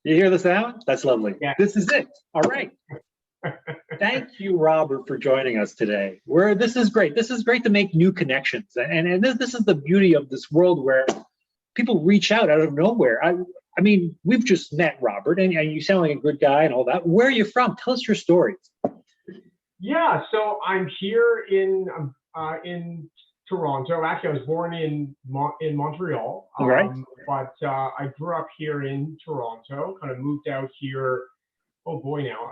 You hear the sound? That's lovely. Yeah. This is it. All right. Thank you, Robert, for joining us today. This is great. This is great to make new connections. And this is the beauty of this world where people reach out of nowhere. I mean, we've just met, Robert, and you sound like a good guy and all that. Where are you from? Tell us your story. Yeah, so I'm here in Toronto. Actually, I was born in Montreal, Right. but I grew up here in Toronto. Kind of moved out here. Oh boy, now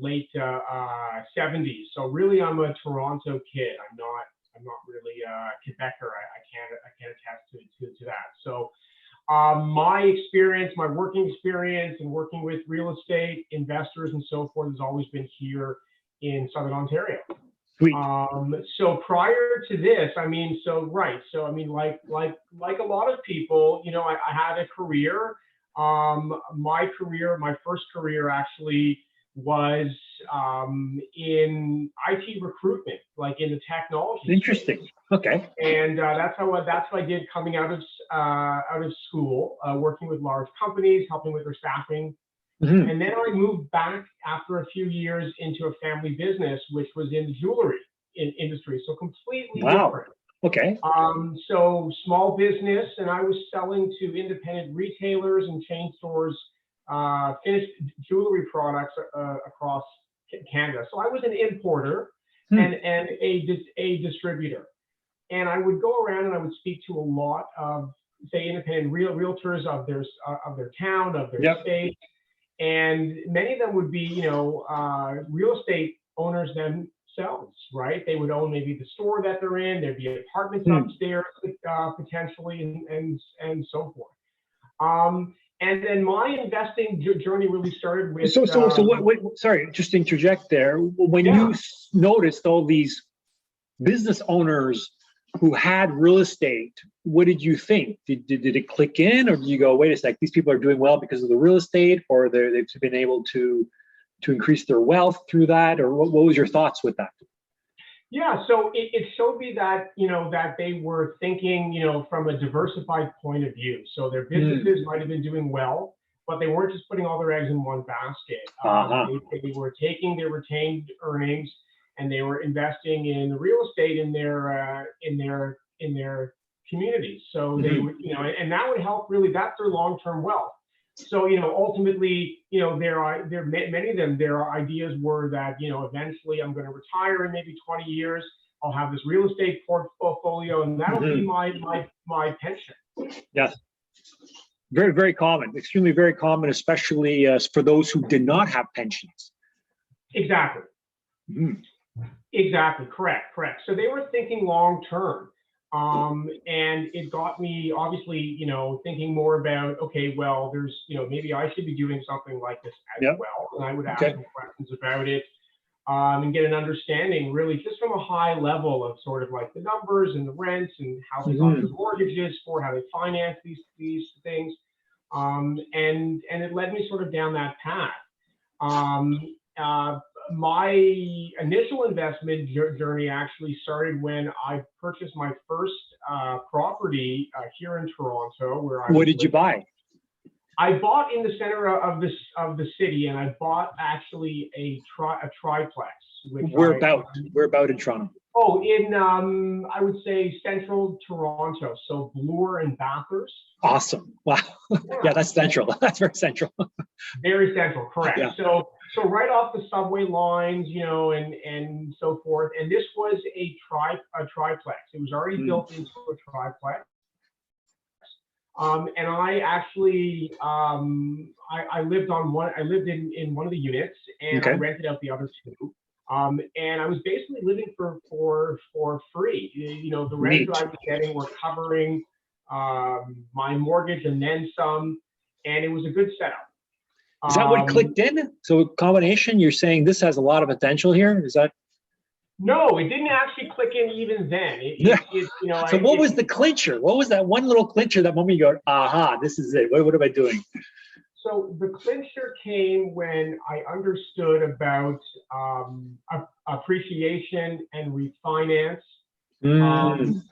late 70s. So really, I'm a Toronto kid. I'm not really a Quebecer. I can't attest to that. So my experience, my working experience, and working with real estate investors and so forth has always been here in Southern Ontario. Sweet. So prior to this, like a lot of people, I had a career. My first career actually was in IT recruitment, like in the technology. Interesting. Space. Okay. And that's what I did coming out of school, working with large companies, helping with their staffing. Mm-hmm. And then I moved back after a few years into a family business, which was in the jewelry industry. So completely different. Okay. So small business, and I was selling to independent retailers and chain stores, finished jewelry products across Canada. So I was an importer and a distributor. And I would go around and I would speak to a lot of, say, independent realtors of their town, of their state. And many of them would be, real estate owners themselves, right? They would own maybe the store that they're in. There'd be apartments upstairs, potentially, and so forth. And then my investing journey really started with. Sorry, just to interject there. When you noticed all these business owners who had real estate, what did you think? Did it click in, or did you go, wait a sec, these people are doing well because of the real estate, or they've been able to increase their wealth through that, or what was your thoughts with that? Yeah, so it showed me that, that they were thinking, from a diversified point of view. So their businesses might have been doing well, but they weren't just putting all their eggs in one basket. They were taking their retained earnings and they were investing in real estate in their communities. So they would, and that would help really. That's their long-term wealth. So ultimately, many of them. Their ideas were that eventually I'm going to retire in maybe 20 years. I'll have this real estate portfolio, and that'll be my pension. Yes. Very, very common. Extremely very common, especially for those who did not have pensions. Exactly. Exactly. Correct. So they were thinking long term. And it got me obviously, thinking more about, okay, well, there's, maybe I should be doing something like this as well. And I would ask some questions about it, and get an understanding really just from a high level of sort of like the numbers and the rents and how they got their mortgages for, how they finance these things. And it led me sort of down that path. My initial investment journey actually started when I purchased my first property here in Toronto. What did you buy? I bought in the center of the city, and I bought actually a triplex. Where about in Toronto? Oh, in I would say central Toronto, so Bloor and Bathurst. Awesome! Wow, yeah, that's central. That's very central. Very central, correct. Yeah. So right off the subway lines, and so forth. And this was a triplex. It was already built into a triplex. And I actually I lived in one of the units, and I rented out the other two. And I was basically living for free. The rent that I was getting were covering my mortgage and then some, and it was a good setup. Is that what clicked in? So combination, you're saying this has a lot of potential here? Is that? No, it didn't actually click in even then. So what was the clincher? What was that one little clincher, that moment you go, aha, this is it. What am I doing? So the clincher came when I understood about appreciation and refinance, and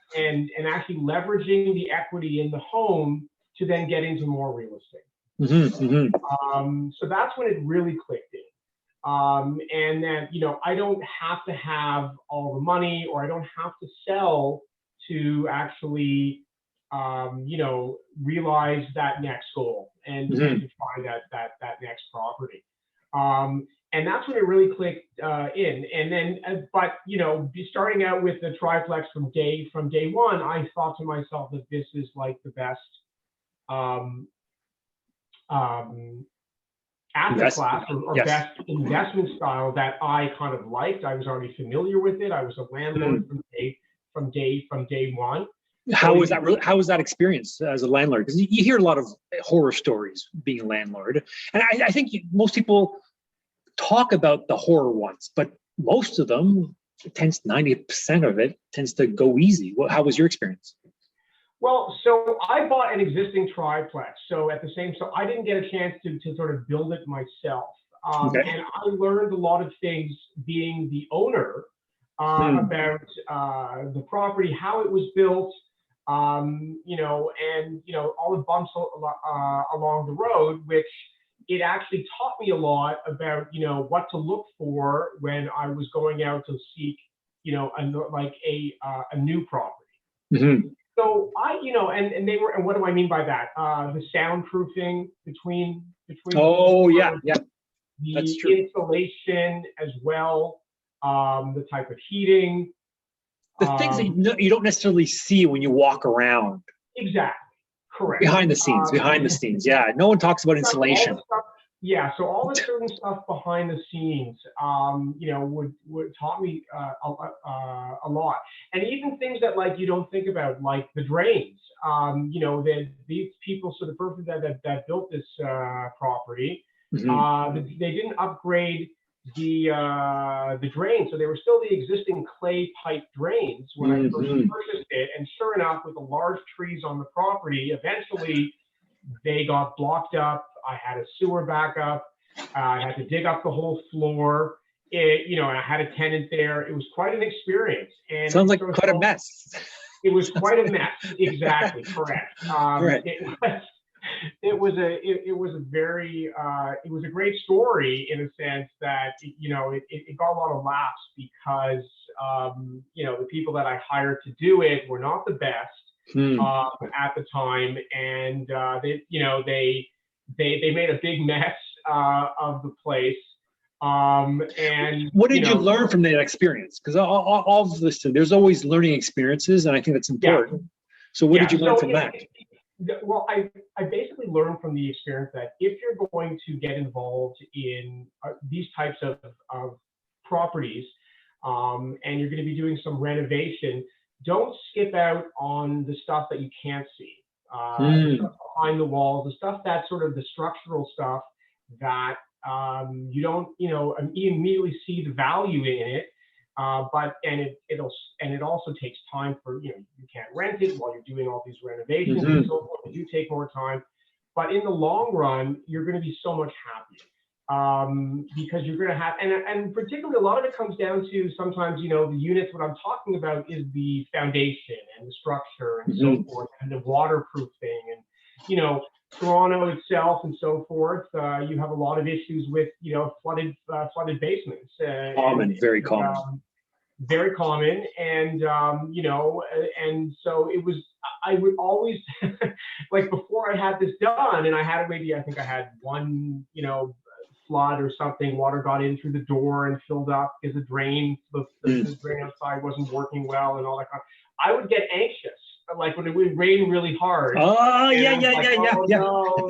actually leveraging the equity in the home to then get into more real estate. So that's when it really clicked in. And then, I don't have to have all the money, or I don't have to sell to actually, realize that next goal and to find that next property. And that's when it really clicked in. And then, but starting out with the triplex from day one, I thought to myself that this is like the best asset class or best investment style that I kind of liked. I was already familiar with it. I was a landlord from day one. How was that experience as a landlord? Because you hear a lot of horror stories being a landlord, and I think most people talk about the horror ones, but most of them, 90% of it tends to go easy. How was your experience? Well, so I bought an existing triplex. So I didn't get a chance to sort of build it myself. And I learned a lot of things being the owner about the property, how it was built, and all the bumps along the road, which it actually taught me a lot about, what to look for when I was going out to seek, a new property. So and what do I mean by that? The soundproofing between. Oh yeah, the that's true. Insulation as well, the type of heating. The things that you don't necessarily see when you walk around. Exactly. Correct. Behind the scenes, yeah. No one talks about insulation. So all the certain stuff behind the scenes, would taught me a lot, and even things that you don't think about, like the drains. These people, so the person that built this property, they didn't upgrade the drains, so they were still the existing clay pipe drains when I first purchased it. And sure enough, with the large trees on the property, eventually they got blocked up. I had a sewer backup. I had to dig up the whole floor. I had a tenant there. It was quite an experience. And sounds like quite a mess. It was quite a mess. Exactly, correct. It was a great story in a sense that it got a lot of laughs because the people that I hired to do it were not the best at the time, and they made a big mess of the place. And what did you learn from that experience? Because all of this, there's always learning experiences, and I think that's important. So what did you learn from that? Well, I basically learned from the experience that if you're going to get involved in these types of properties, and you're going to be doing some renovation, don't skip out on the stuff that you can't see, the stuff behind the walls, the stuff that's sort of the structural stuff that you don't, immediately see the value in it. But it also takes time for, you can't rent it while you're doing all these renovations and so forth. They do take more time, but in the long run, you're going to be so much happier because you're going to have, and particularly a lot of it comes down to sometimes, the units. What I'm talking about is the foundation and the structure and so forth, and the waterproofing and, Toronto itself and so forth. You have a lot of issues with, flooded basements. Very common. Very common, and and so it was. I would always like before I had this done, and I had I think I had one, flood or something. Water got in through the door and filled up because the drain outside wasn't working well and all that kind of. I would get anxious. Like when it would rain really hard. Oh, yeah. No.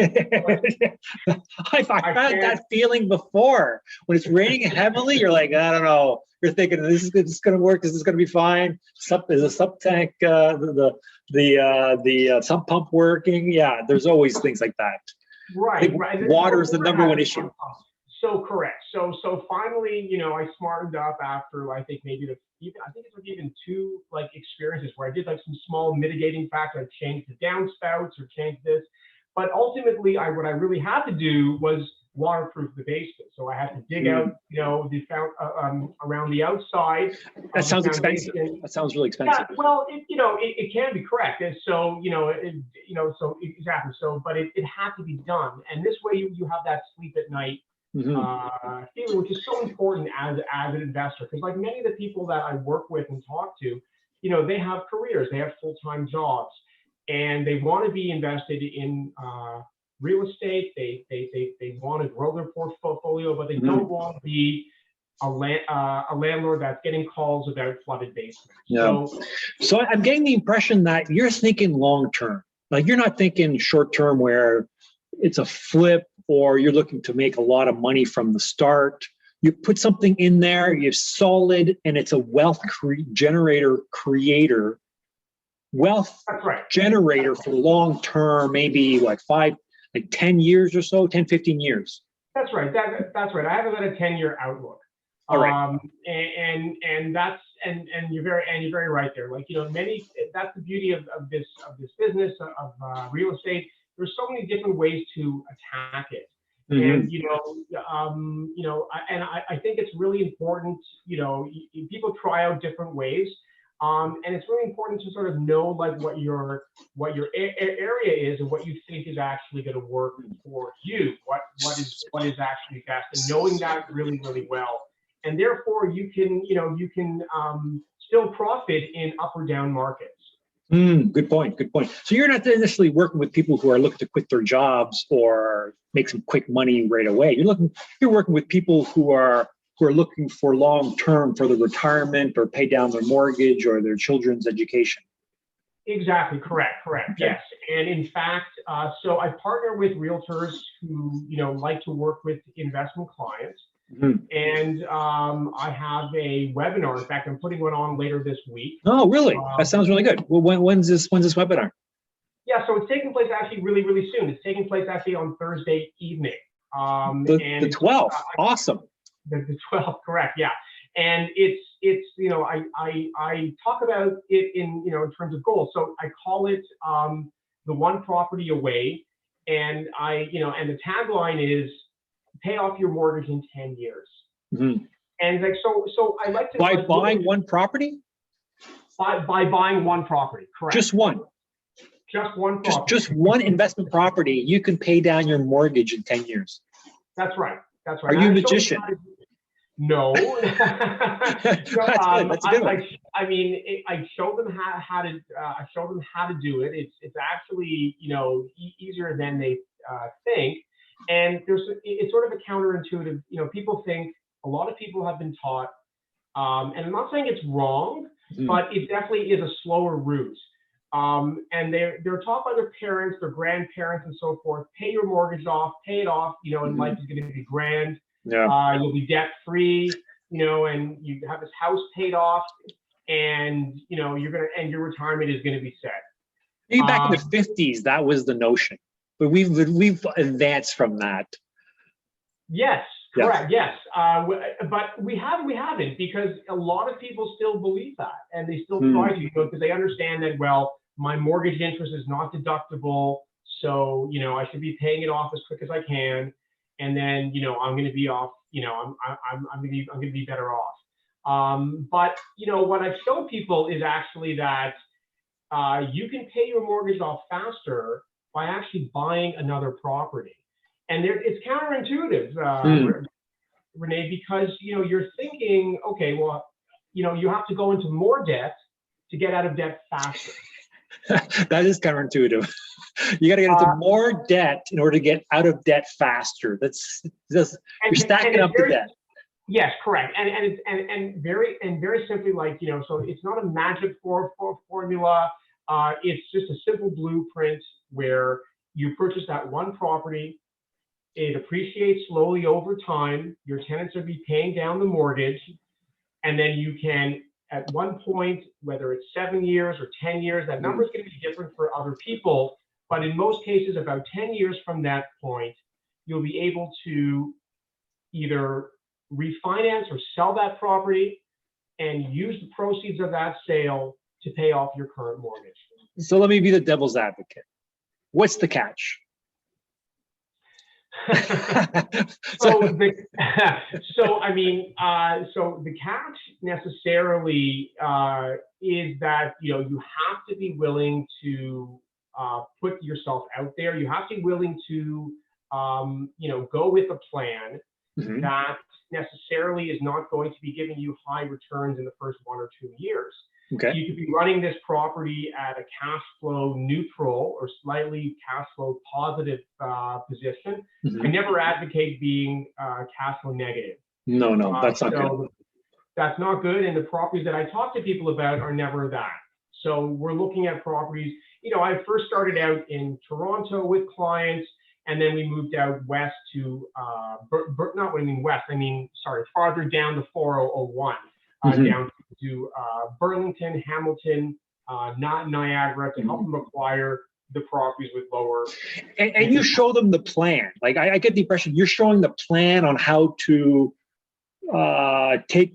I've had that feeling before. When it's raining heavily, you're like, I don't know. You're thinking, this is going to work. This is going to be fine. Is the sub tank, the sump pump working? Yeah, there's always things like that. Right. Water is the number one issue. So correct. So finally, I smartened up after I think maybe I think it was even two experiences where I did some small mitigating factor. I changed the downspouts or changed this, but ultimately what I really had to do was waterproof the basement. So I had to dig out, around the outside. That sounds expensive. That sounds really expensive. Yeah, well, it can be correct. And so, so exactly. So, but it had to be done. And this way you have that sleep at night feeling, which is so important as an investor. Because like many of the people that I work with and talk to, they have careers, they have full-time jobs, and they want to be invested in real estate. They want to grow their portfolio, but they don't want to be a landlord that's getting calls about flooded basements. Yeah. So I'm getting the impression that you're thinking long term. Like you're not thinking short term where it's a flip or you're looking to make a lot of money from the start. You put something in there, you're solid, and it's a wealth generator for long term, maybe like 10 years or so, 10, 15 years. That's right. That's right. I have about a 10-year outlook. All right. And that's you're very right there. Like, that's the beauty of this business of real estate. There's so many different ways to attack it. And I think it's really important. People try out different ways, and it's really important to sort of know like what your area is and what you think is actually going to work for you. What is actually best, and knowing that really, really well. And therefore, you can still profit in up or down markets. Good point. Good point. So you're not initially working with people who are looking to quit their jobs or make some quick money right away. You're working with people who are looking for long term for the retirement or pay down their mortgage or their children's education. Exactly. Correct. Okay. Yes. And in fact, so I partner with realtors who like to work with investment clients. And I have a webinar. In fact, I'm putting one on later this week. Oh, really? That sounds really good. Well, when's this webinar? Yeah, so it's taking place actually really, really soon. It's taking place actually on Thursday evening. The 12th. Awesome. The 12th, correct? Yeah, and it's I talk about it in terms of goals. So I call it the one property away, and and the tagline is pay off your mortgage in 10 years. And like so I like to buying one property. By buying one property, correct? Just one. Just one property. Just one investment property. You can pay down your mortgage in 10 years. That's right. Are you a magician? No. That's good. That's a good one. I show them how to do it. It's actually easier than they think. And it's sort of a counterintuitive. People think, a lot of people have been taught, and I'm not saying it's wrong, but it definitely is a slower route. And they're taught by their parents, their grandparents, and so forth. Pay your mortgage off, pay it off, and life is going to be grand. Yeah. You'll be debt free, and you have this house paid off, and your retirement is going to be set. Maybe back in the 50s, that was the notion. But we've advanced from that. Yes, correct. Yes, but we haven't, because a lot of people still believe that, and they still try to, because they understand that, well, my mortgage interest is not deductible, so I should be paying it off as quick as I can, and then I'm going to be off. I'm going to be better off. But what I've shown people is actually that you can pay your mortgage off faster by actually buying another property. And it's counterintuitive, Rene, because you're thinking, okay, well, you have to go into more debt to get out of debt faster. That is counterintuitive. You got to get into more debt in order to get out of debt faster. You're stacking up the debt. Yes, correct. And very simply, like so it's not a magic formula. It's just a simple blueprint where you purchase that one property. It appreciates slowly over time. Your tenants will be paying down the mortgage, and then you can, at one point, whether it's 7 years or 10 years, that number is going to be different for other people, but in most cases, about 10 years from that point, you'll be able to either refinance or sell that property and use the proceeds of that sale to pay off your current mortgage. So let me be the devil's advocate. What's the catch? So the, so I mean, so the catch necessarily is that you have to be willing to put yourself out there. You have to be willing to go with a plan Mhm. that necessarily is not going to be giving you high returns in the first 1 or 2 years. Okay. You could be running this property at a cash flow neutral or slightly cash flow positive position. Mhm. I never advocate being cash flow negative. No, that's not good. So that's not good. And the properties that I talk to people about are never that. So we're looking at properties. I first started out in Toronto with clients, and then we moved out west to, not what I mean west, I mean, sorry, farther down to 4001, Mhm. down to Burlington, Hamilton, not Niagara, to help them acquire the properties with lower. And you show them the plan. Like I get the impression you're showing the plan on how to take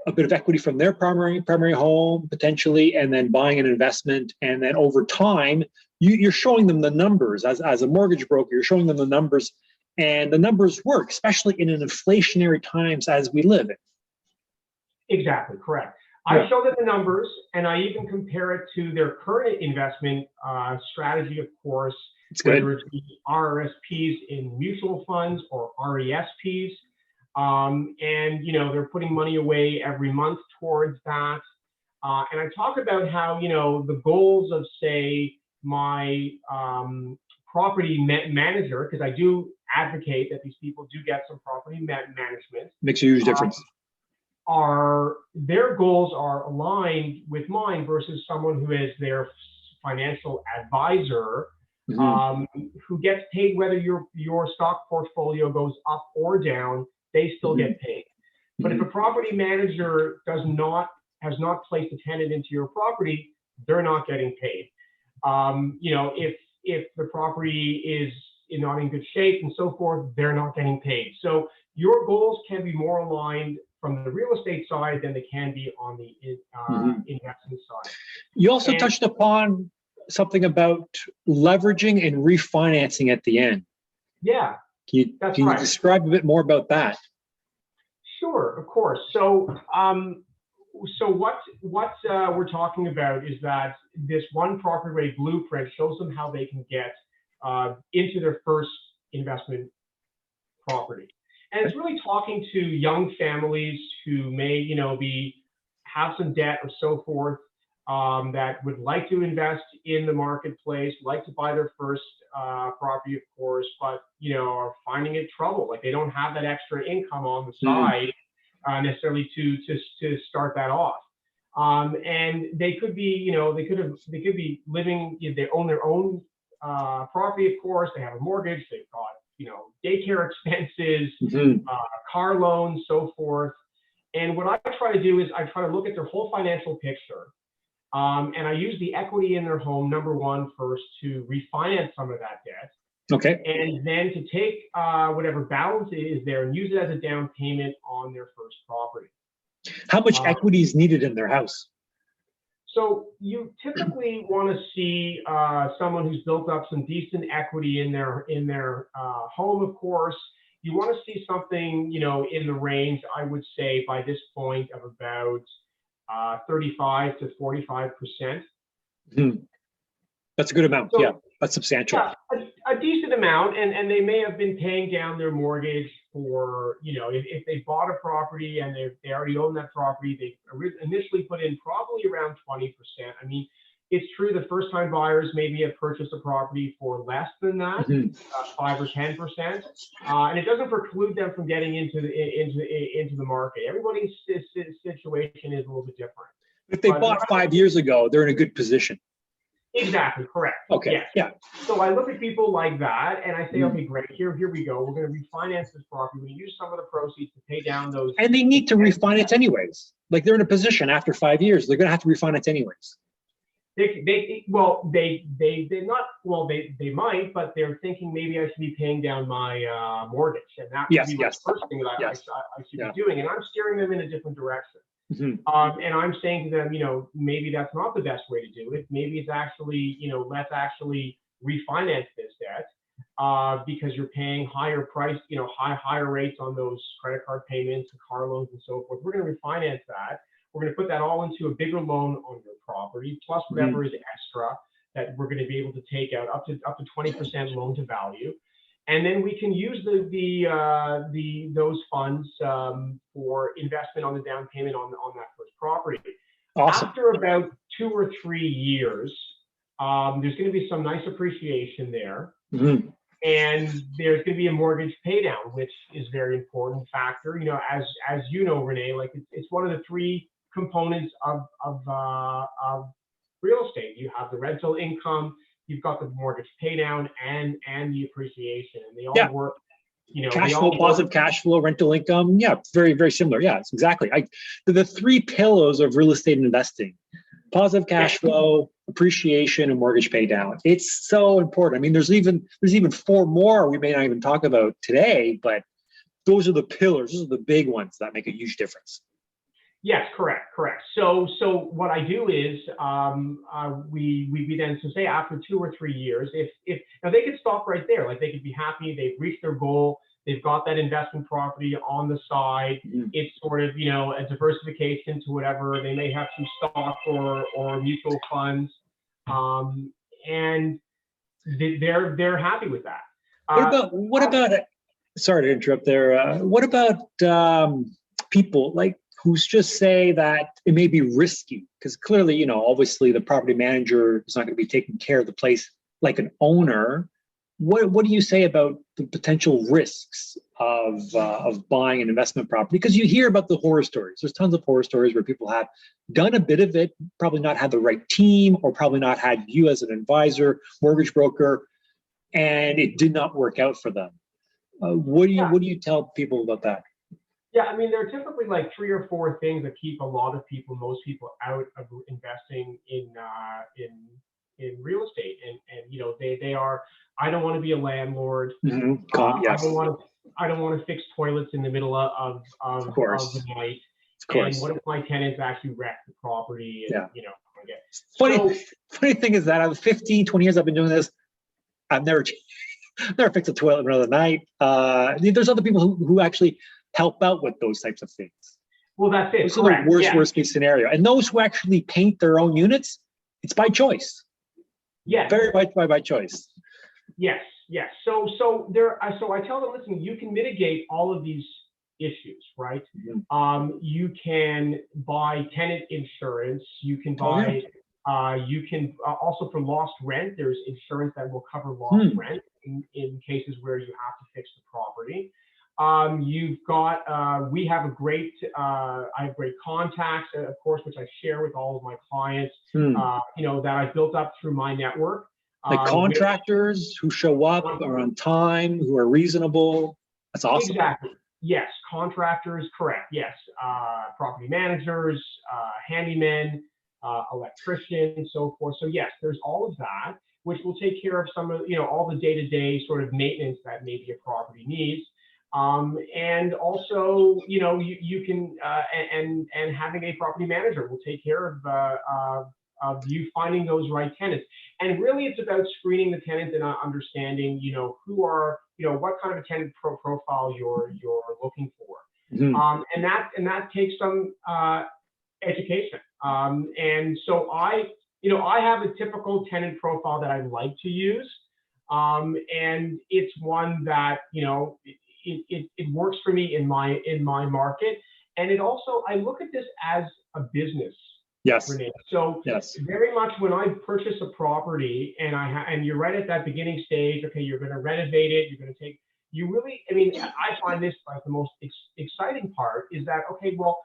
a bit of equity from their primary home potentially, and then buying an investment, and then over time you're showing them the numbers as a mortgage broker. You're showing them the numbers, and the numbers work, especially in an inflationary times as we live in. Exactly, correct. Yeah. I show them the numbers, and I even compare it to their current investment strategy, of course, It's good. whether it be RRSPs in mutual funds or RESPs. And they're putting money away every month towards that. And I talk about how the goals of, say, my property manager, because I do advocate that these people do get some property management. Makes a huge difference. Their goals are aligned with mine versus someone who is their financial advisor, who gets paid whether your stock portfolio goes up or down. They still get paid. But if a property manager has not placed a tenant into your property, they're not getting paid. If the property is not in good shape and so forth, they're not getting paid. So your goals can be more aligned from the real estate side than they can be on the investment side. You also touched upon something about leveraging and refinancing at the end. Yeah. Can you describe a bit more about that? Sure, of course. So, what we're talking about is that this one property rate blueprint shows them how they can get into their first investment property, and it's really talking to young families who may, have some debt or so forth, that would like to invest in the marketplace, like to buy their first property, of course, but are finding it trouble. Like they don't have that extra income on the side necessarily to start that off. And they could be, they could be living. They own their own property, of course. They have a mortgage. They've got daycare expenses, car loans, so forth. And what I try to do is I try to look at their whole financial picture. And I use the equity in their home, number one, first to refinance some of that debt. Okay. And then to take whatever balance is there and use it as a down payment on their first property. How much equity is needed in their house? So you typically want to see someone who's built up some decent equity in their home, of course. You want to see something, in the range, I would say, by this point of about 35 to 45%. That's a good amount. So, yeah, that's substantial. Yeah, a decent amount, and they may have been paying down their mortgage for, if they bought a property and they already own that property, they initially put in probably around 20%. I mean, it's true the first-time buyers maybe have purchased a property for less than that, 5 or 10%, and it doesn't preclude them from getting into the market. Everybody's situation is a little bit different. If they bought 5 years ago, they're in a good position. Exactly, correct. Okay. Yes. Yeah. So I look at people like that and I say, okay, great. Here we go. We're going to refinance this property. We're going to use some of the proceeds to pay down those. And they need to refinance anyways. Like they're in a position after 5 years, they're going to have to refinance anyways. They might, but they're thinking maybe I should be paying down my mortgage, and that would be the first thing that I should be doing. And I'm steering them in a different direction. And I'm saying to them, maybe that's not the best way to do it. Maybe it's actually, let's actually refinance this debt. because you're paying higher price, higher rates on those credit card payments and car loans and so forth. We're going to refinance that. We're going to put that all into a bigger loan on your property, plus whatever is extra that we're going to be able to take out up to 20% loan to value. And then we can use those funds for investment on the down payment on that first property. Awesome. After about 2 or 3 years, there's going to be some nice appreciation there. Mm-hmm. And there's going to be a mortgage pay down, which is a very important factor. As you know, Rene, like it's one of the 3 components of real estate. You have the rental income, you've got the mortgage pay down, and the appreciation, and they all work. Cash flow, positive cash flow, rental income. Yeah, very, very similar. Yeah, it's exactly. The 3 pillars of real estate investing: positive cash flow, appreciation, and mortgage pay down. It's so important. I mean, there's even 4 more we may not even talk about today, but those are the pillars. Those are the big ones that make a huge difference. Yes, correct. So what I do is we then say after 2 or 3 years, if now they could stop right there, like they could be happy, they've reached their goal, they've got that investment property on the side. Mm-hmm. It's sort of a diversification to whatever they may have, some stock or mutual funds, and they're happy with that. What about? Sorry to interrupt there. What about people like who's just say that it may be risky? Because clearly, obviously the property manager is not going to be taking care of the place like an owner. What do you say about the potential risks of buying an investment property? Because you hear about the horror stories. There's tons of horror stories where people have done a bit of it, probably not had the right team, or probably not had you as an advisor, mortgage broker, and it did not work out for them. What do you tell people about that? Yeah, I mean, there are typically like 3 or 4 things that keep most people out of investing in real estate, and they are. I don't want to be a landlord. Mm-hmm. Yes. I don't want to fix toilets in the middle of the night. Of course. And what if my tenants actually wreck the property? And, Funny thing is that out of 15, 20 years I've been doing this, I've never fixed a toilet in the middle of the night. There's other people who actually help out with those types of things. Well, that's it. Those are the worst case scenario. And those who actually paint their own units, it's by choice. Yes. Very by choice. Yes. So I tell them, listen, you can mitigate all of these issues, right? Mm-hmm. You can buy tenant insurance. You can buy. You can also, for lost rent, there's insurance that will cover lost rent in cases where you have to fix the property. You've got, we have I have great contacts, of course, which I share with all of my clients, that I built up through my network. Like contractors who show up, are on time, who are reasonable. That's awesome. Exactly. Yes. Contractors, correct. Yes. Property managers, handymen, electricians, so forth. So yes, there's all of that, which will take care of some of, all the day-to-day sort of maintenance that maybe a property needs. And also, you can, and having a property manager will take care of you finding those right tenants. And really it's about screening the tenants and understanding, who are, what kind of a tenant profile you're looking for. Mm-hmm. And that takes some, education. And so I have a typical tenant profile that I like to use. And it's one that, it works for me in my market. And it also, I look at this as a business. Yes. Rene. So very much when I purchase a property and you're right at that beginning stage, okay, you're going to renovate it. You're going to I find this like the most exciting part is that, okay, well,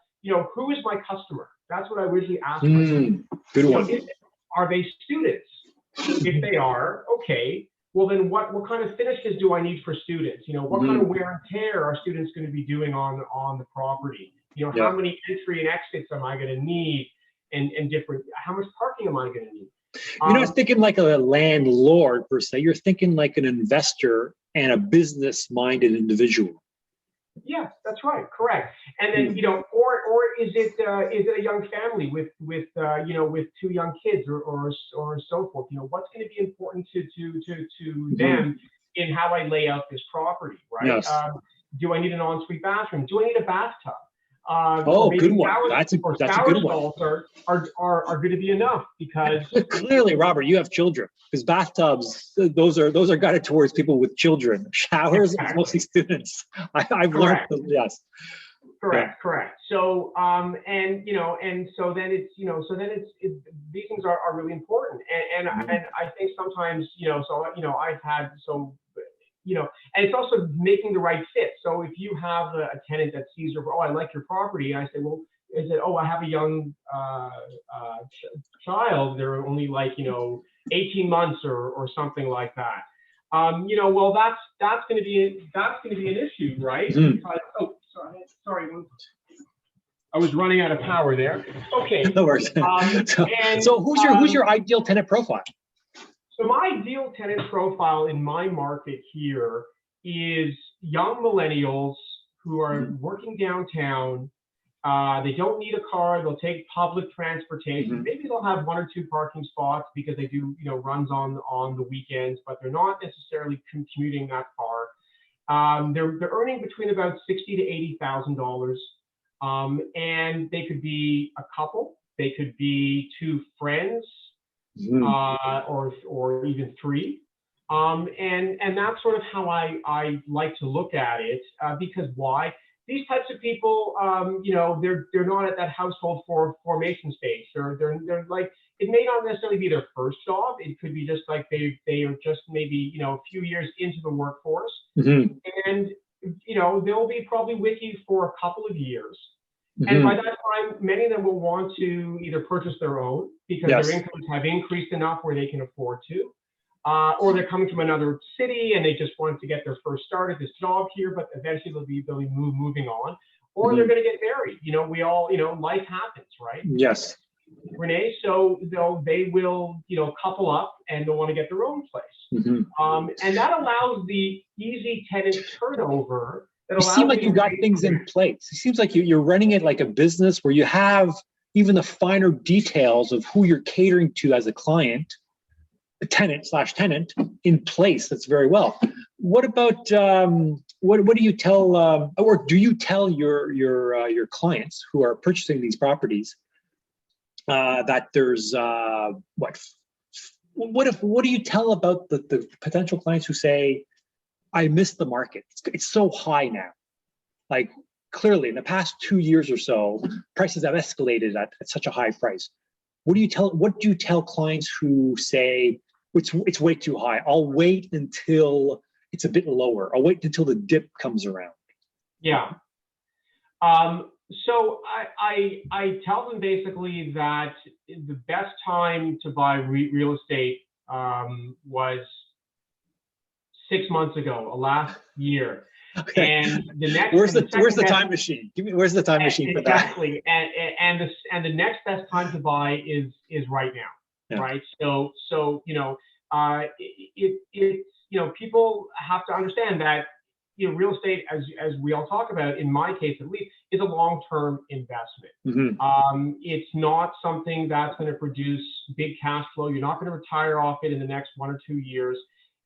who is my customer? That's what I usually ask myself. Good one. Are they students? If they are, okay, well then what kind of finishes do I need for students? What kind of wear and tear are students going to be doing on the property? How many entry and exits am I going to need? And how much parking am I going to need? You're not thinking like a landlord per se. You're thinking like an investor and a business-minded individual. Yes, that's right. Correct. And then, or is it a young family with 2 young kids or so forth? What's going to be important to them in how I lay out this property, right? Yes. Do I need an ensuite bathroom? Do I need a bathtub? Oh, good one. That's a good one. Stalls are going to be enough because clearly, Robert, you have children, because bathtubs, those are guided towards people with children. Showers, exactly. mostly students. I've learned. Yes. Correct. So, and so then it's, these things are really important. And I think sometimes, I've had, and it's also making the right fit. So if you have a tenant that sees your, oh, I like your property, and I say, well, is it, oh, I have a young child, they're only like, 18 months or something like that. Well, that's going to be an issue, right? Mm-hmm. Because, oh, sorry, I was running out of power there. Okay. No worries. So who's your ideal tenant profile? So my ideal tenant profile in my market here is young millennials who are working downtown. They don't need a car. They'll take public transportation. Maybe they'll have 1 or 2 parking spots because they do, runs on the weekends, but they're not necessarily commuting that far. They're earning between about $60,000 to $80,000, and they could be a couple. They could be 2 friends, or even 3. And that's sort of how I like to look at it, because why? These types of people, they're not at that household formation stage. They're like, it may not necessarily be their first job. It could be just like they are just maybe, a few years into the workforce, and they'll be probably with you for a couple of years. And by that time, many of them will want to either purchase their own because their incomes have increased enough where they can afford to, or they're coming from another city and they just want to get their first start at this job here, but eventually they'll be moving on, or they're going to get married. We all, life happens, right? Yes. Rene, so they will, couple up and they'll want to get their own place. And that allows the easy tenant turnover. You seem like you got things in place. It seems like you're running it like a business where you have even the finer details of who you're catering to as a client, a tenant/tenant, in place. That's very well. What about what do you tell, or do you tell your clients who are purchasing these properties that there's what do you tell about the potential clients who say, I missed the market. It's so high now. Like, clearly in the past 2 years or so, prices have escalated at such a high price. What do you tell clients who say it's way too high? I'll wait until it's a bit lower. I'll wait until the dip comes around. Yeah. So I tell them basically that the best time to buy real estate was 6 months ago, last year. Okay. And the next, where's the time machine? Where's the time machine for that? Exactly. And the next best time to buy is right now, right? So people have to understand that real estate, as we all talk about, in my case at least, is a long-term investment. It's not something that's going to produce big cash flow. You're not going to retire off it in the next 1 or 2 years.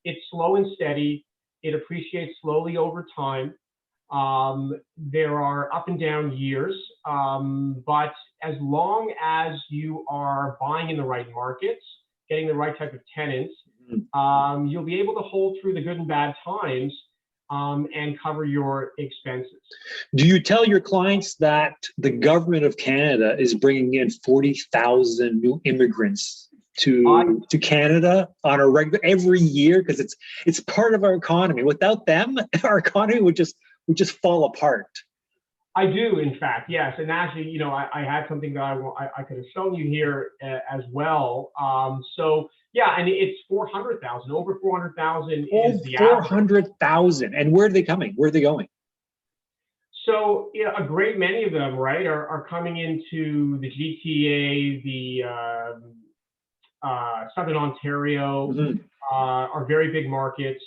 It's slow and steady. It appreciates slowly over time. There are up and down years, but as long as you are buying in the right markets, getting the right type of tenants, you'll be able to hold through the good and bad times and cover your expenses. Do you tell your clients that the government of Canada is bringing in 40,000 new immigrants to Canada on a regular every year, because it's part of our economy? Without them, our economy would just fall apart. I do, in fact, yes. And actually, I had something that I could have shown you here as well. So yeah, and it's 400,000. Over 400,000 is the average. 400,000, and where are they coming? Where are they going? So a great many of them, right, are coming into the GTA, the Southern Ontario, are very big markets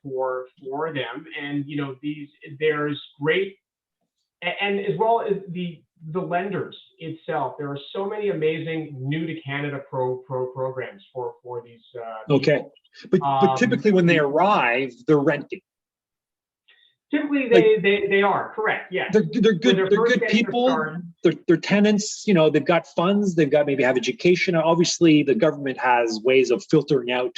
for them. And there's great and as well as the lenders itself. There are so many amazing new to Canada programs for these. Okay, but typically when they arrive, they're renting. Typically, they are correct. Yes, they're good people. They're tenants. You know, they've got funds. They've got maybe have education. Obviously, the government has ways of filtering out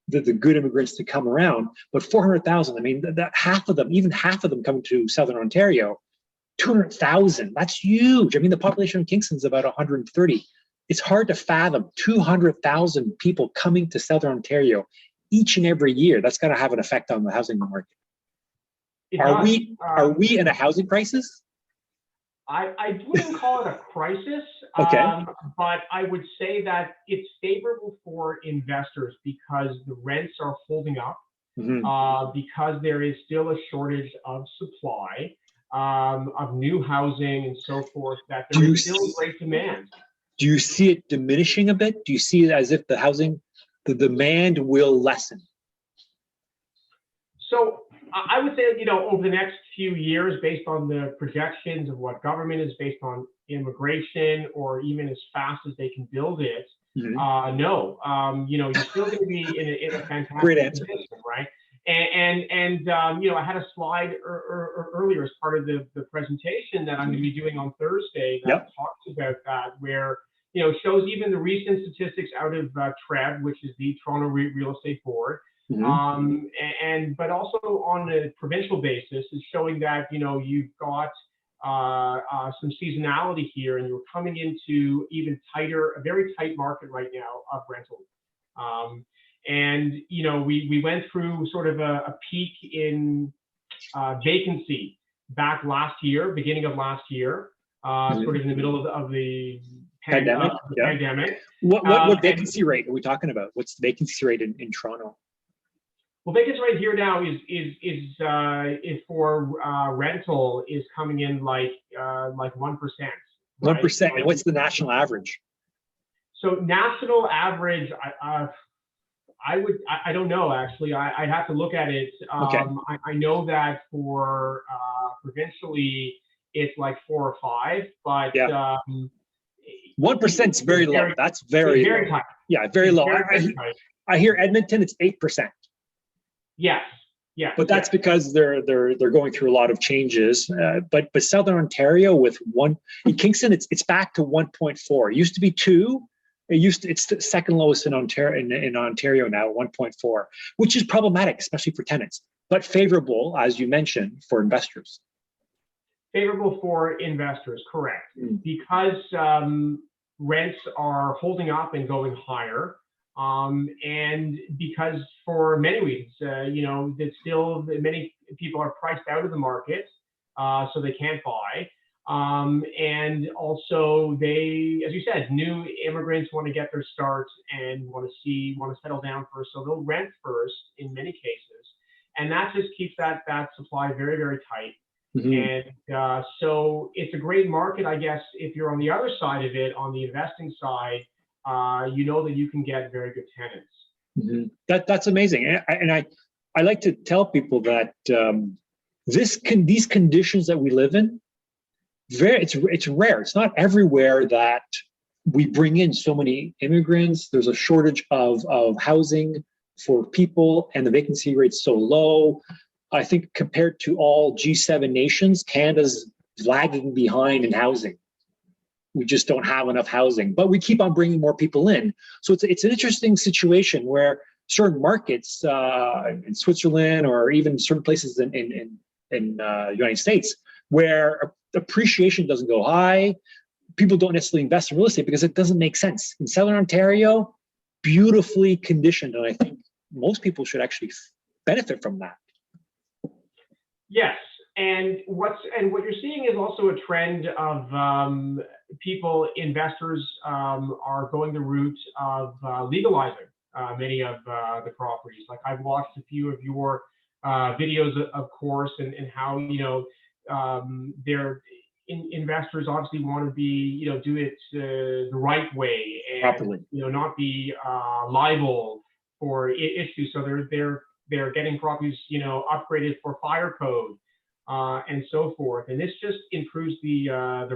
the good immigrants to come around. But 400,000. I mean, that half of them, even half of them, coming to Southern Ontario. 200,000. That's huge. I mean, the population of Kingston is about 130. It's hard to fathom 200,000 people coming to Southern Ontario each and every year. That's got to have an effect on the housing market. Are we in a housing crisis? I wouldn't call it a crisis, okay. But I would say that it's favorable for investors because the rents are holding up, because there is still a shortage of supply, of new housing and so forth, that there is still great demand. Do you see it diminishing a bit? Do you see it as if the demand will lessen? So I would say, over the next few years, based on the projections of what government is, based on immigration, or even as fast as they can build it, no. You're still going to be in a fantastic position, right? And I had a slide earlier as part of the presentation that I'm going to be doing on Thursday that talks about that, where shows even the recent statistics out of TREB, which is the Toronto Real Estate Board. But also on a provincial basis is showing that you've got some seasonality here, and you're coming into even tighter, a very tight market right now of rental. And we went through sort of a peak in vacancy back last year, beginning of last year, sort of in the middle of the pandemic. What vacancy rate are we talking about? What's the vacancy rate in Toronto? Well, vacancy rate here now is for rental is coming in like 1%. 1%. And what's the national average? So national average, I don't know actually. I'd have to look at it. I know that for provincially it's like 4 or 5, but 1% is very low. That's very low. Tight. Yeah, very low. I hear Edmonton, it's 8%. Yes. Yeah. But that's because they're going through a lot of changes. But Southern Ontario in Kingston, it's back to 1.4. It used to be 2. It's the second lowest in Ontario now, 1.4, which is problematic, especially for tenants, but favorable, as you mentioned, for investors. Favorable for investors, correct. Because rents are holding up and going higher. And because for many reasons, that still many people are priced out of the market, so they can't buy. And also they, as you said, new immigrants want to get their starts and want to settle down first. So they'll rent first in many cases. And that just keeps that supply very, very tight. And so it's a great market, I guess, if you're on the other side of it, on the investing side, that you can get very good tenants. That's amazing. And I like to tell people that these conditions that we live in, it's rare. It's not everywhere that we bring in so many immigrants. There's a shortage of housing for people, and the vacancy rate's so low. I think compared to all G7 nations, Canada's lagging behind in housing. We just don't have enough housing, but we keep on bringing more people in. So it's an interesting situation where certain markets in Switzerland or even certain places in United States where appreciation doesn't go high, people don't necessarily invest in real estate because it doesn't make sense. In Southern Ontario, beautifully conditioned, and I think most people should actually benefit from that. Yes, and what you're seeing is also a trend of investors are going the route of legalizing many of the properties. Like I've watched a few of your videos, of course, and how investors obviously want to be do it the right way and properly, not be liable for issues. So they're getting properties upgraded for fire code. and so forth. And this just improves the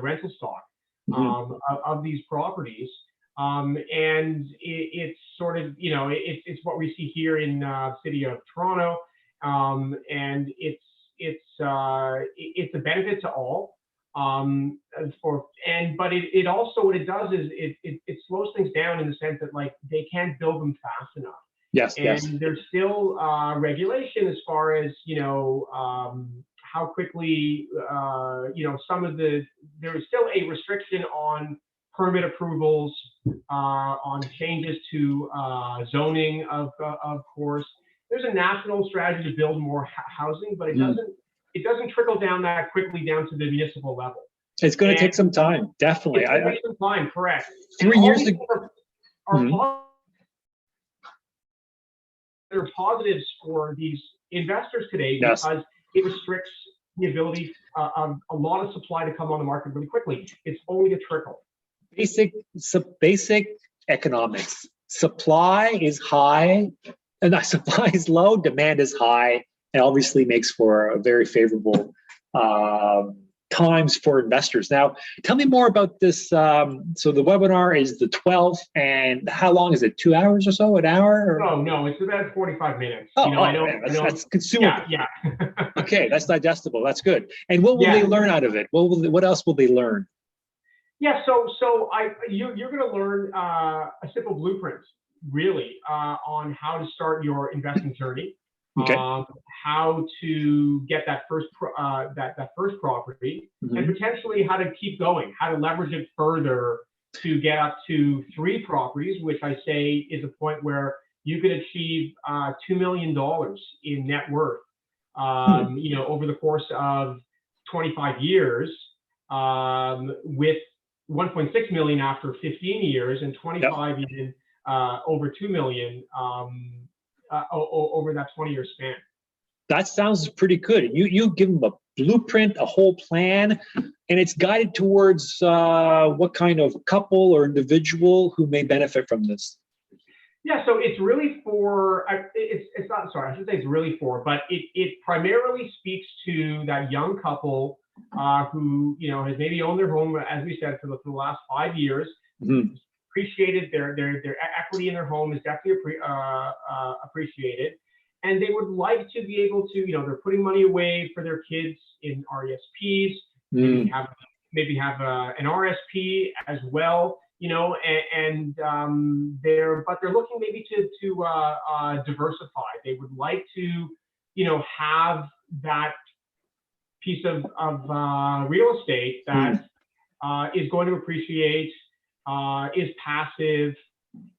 rental stock of these properties. And it's sort of, it's what we see here in the city of Toronto. And it's a benefit to all. But it also, what it does is it slows things down in the sense that, like, they can't build them fast enough. Yes. And there's still regulation as far as, how quickly, there is still a restriction on permit approvals, on changes to zoning, of course. There's a national strategy to build more housing, but it doesn't trickle down that quickly down to the municipal level. It's going to take some time, definitely. It's going to take some time, correct. 3 years ago. There are positives for these investors today, Yes. because it restricts the ability of a lot of supply to come on the market really quickly. It's only a trickle. Basic economics. Supply is high, and supply is low, demand is high, and obviously makes for a very favorable times for investors. Now, tell me more about this. So the webinar is the 12th, and how long is it? 2 hours or so? An hour? Or? No, it's about 45 minutes. That's consumable. Yeah. Okay, that's digestible. That's good. And what will they learn out of it? What else will they learn? Yeah, you're going to learn a simple blueprint, really, on how to start your investing journey. Okay. How to get that first property, and potentially how to keep going, how to leverage it further to get up to 3 properties, which I say is a point where you could achieve $2 million in net worth, over the course of 25 years, with 1.6 million after 15 years, and 25 even over 2 million. Over that 20-year span. That sounds pretty good. You give them a blueprint, a whole plan, and it's guided towards what kind of couple or individual who may benefit from this. Yeah, so it's really for, it's not, sorry, I should say it's really for, but it primarily speaks to that young couple who, has maybe owned their home, as we said, for the last 5 years. Appreciated their equity in their home is definitely appreciated, and they would like to be able to, they're putting money away for their kids in RESPs, maybe have an RSP as well, and they're looking maybe to diversify. They would like to, have that piece of real estate that is going to appreciate. Is passive,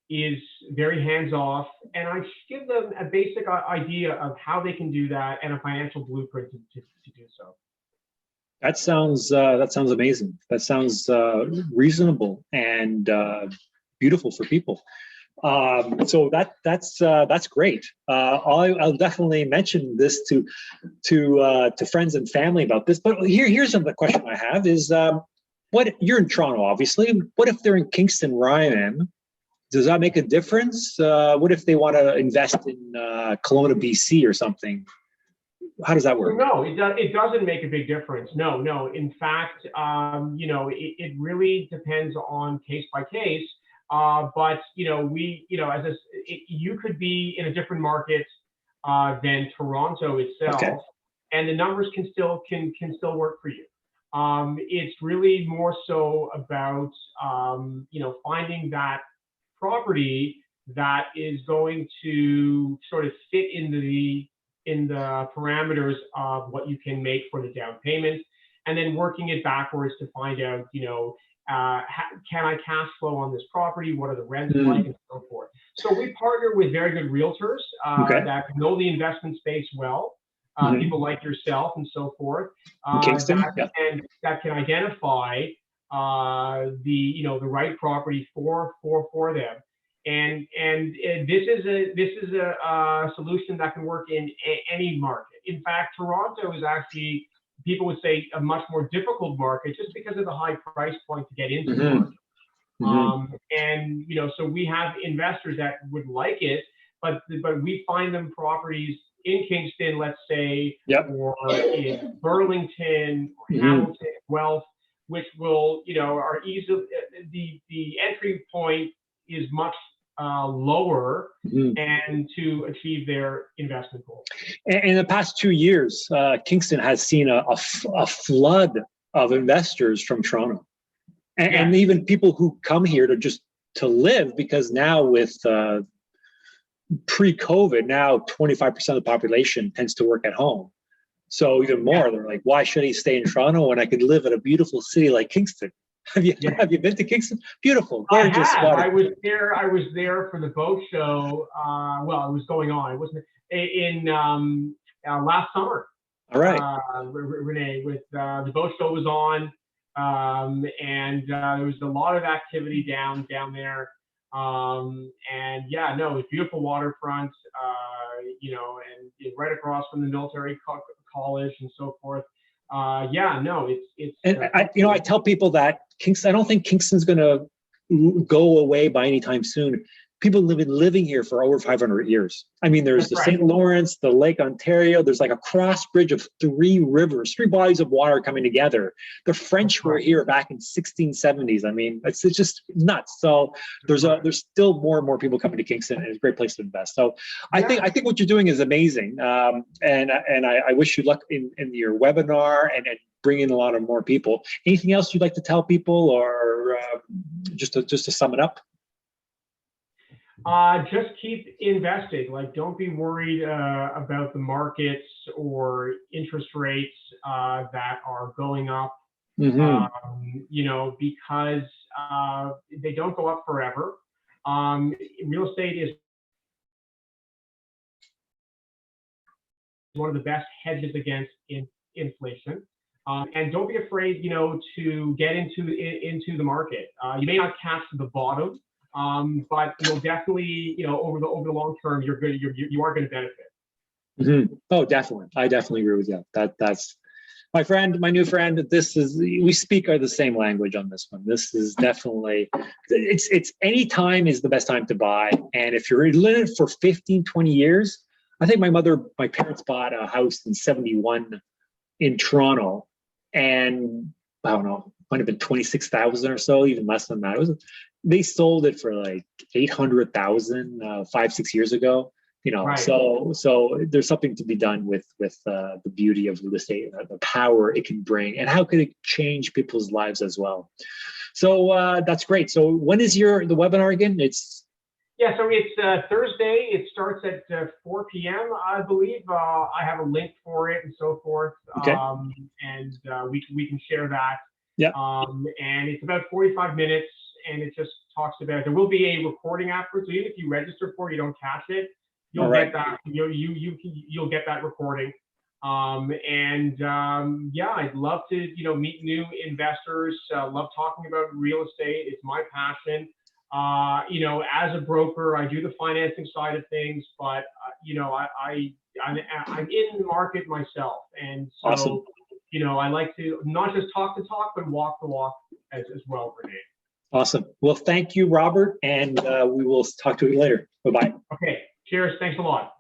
is very hands-off, and I give them a basic idea of how they can do that and a financial blueprint to do so. That sounds amazing. That sounds reasonable and beautiful for people. So that's great. I'll definitely mention this to friends and family about this. But here's the question I have is. You're in Toronto, obviously. What if they're in Kingston, where I am? Does that make a difference? What if they want to invest in Kelowna, BC, or something? How does that work? No, it doesn't make a big difference. No. In fact, it really depends on case by case. But you could be in a different market than Toronto itself, and the numbers can still work for you. It's really more so about, finding that property that is going to sort of fit in the parameters of what you can make for the down payment, and then working it backwards to find out, can I cash flow on this property? What are the rents like, and so forth. So we partner with very good realtors that know the investment space well. People like yourself and so forth, Kingston, that can identify the right property for them, and this is a solution that can work in any market. In fact, Toronto is actually, people would say, a much more difficult market just because of the high price point to get into the market. And so we have investors that would like it, but we find them properties in Kingston, let's say, Yep. or in Burlington, or Mhm. Hamilton, Guelph, which will, are easily, the entry point is much lower, Mhm. and to achieve their investment goals. In the past 2 years, Kingston has seen a flood of investors from Toronto, and even people who come here to live, because now with pre-COVID, now 25% of the population tends to work at home. So even more, they're like, why should he stay in Toronto when I could live in a beautiful city like Kingston? Have you been to Kingston? Beautiful, gorgeous. I have. I was there for the boat show. Well, it was going on. It wasn't in last summer. All right. Rene, with the boat show was on, and there was a lot of activity down there. And yeah, no, it's beautiful waterfront, and right across from the military college and so forth. Yeah, no, it's. And I tell people that Kingston, I don't think Kingston's going to go away by any time soon. People have been living here for over 500 years. I mean, there's the St. Lawrence, the Lake Ontario. There's like a cross bridge of three rivers, three bodies of water coming together. The French were here back in 1670s. I mean, it's just nuts. So there's still more and more people coming to Kingston, and it's a great place to invest. So I think what you're doing is amazing, and I wish you luck in your webinar and bringing a lot of more people. Anything else you'd like to tell people, or just to sum it up? Just keep investing. Like, don't be worried about the markets or interest rates that are going up. Because they don't go up forever. Real estate is one of the best hedges against inflation. And don't be afraid, to get into the market. You may not catch the bottom. But you'll definitely, over the long term, you are going to benefit. Oh, definitely. I definitely agree with you. That's my friend, my new friend. We speak the same language on this one. This is definitely, it's any time is the best time to buy. And if you're in it for 15, 20 years, I think my parents bought a house in 71 in Toronto, and I don't know, might have been 26,000 or so, even less than that. They sold it for like 800,000 5-6 years ago. So there's something to be done with the beauty of real estate, the power it can bring, and how could it change people's lives as well. So that's great. So when is the webinar again? So it's Thursday. It starts at 4 p.m. I believe. I have a link for it and so forth. Okay. And we can share that. Yeah. And it's about 45 minutes, and it just talks about. There will be a recording afterwards. So even if you register for it, you don't catch it, you'll get that. You'll get that recording. I'd love to meet new investors. Love talking about real estate. It's my passion. As a broker, I do the financing side of things, but I'm in the market myself, and so awesome. I like to not just talk the talk, but walk the walk as well, Rene. Awesome. Well, thank you, Robert, and we will talk to you later. Bye-bye. Okay. Cheers. Thanks a lot.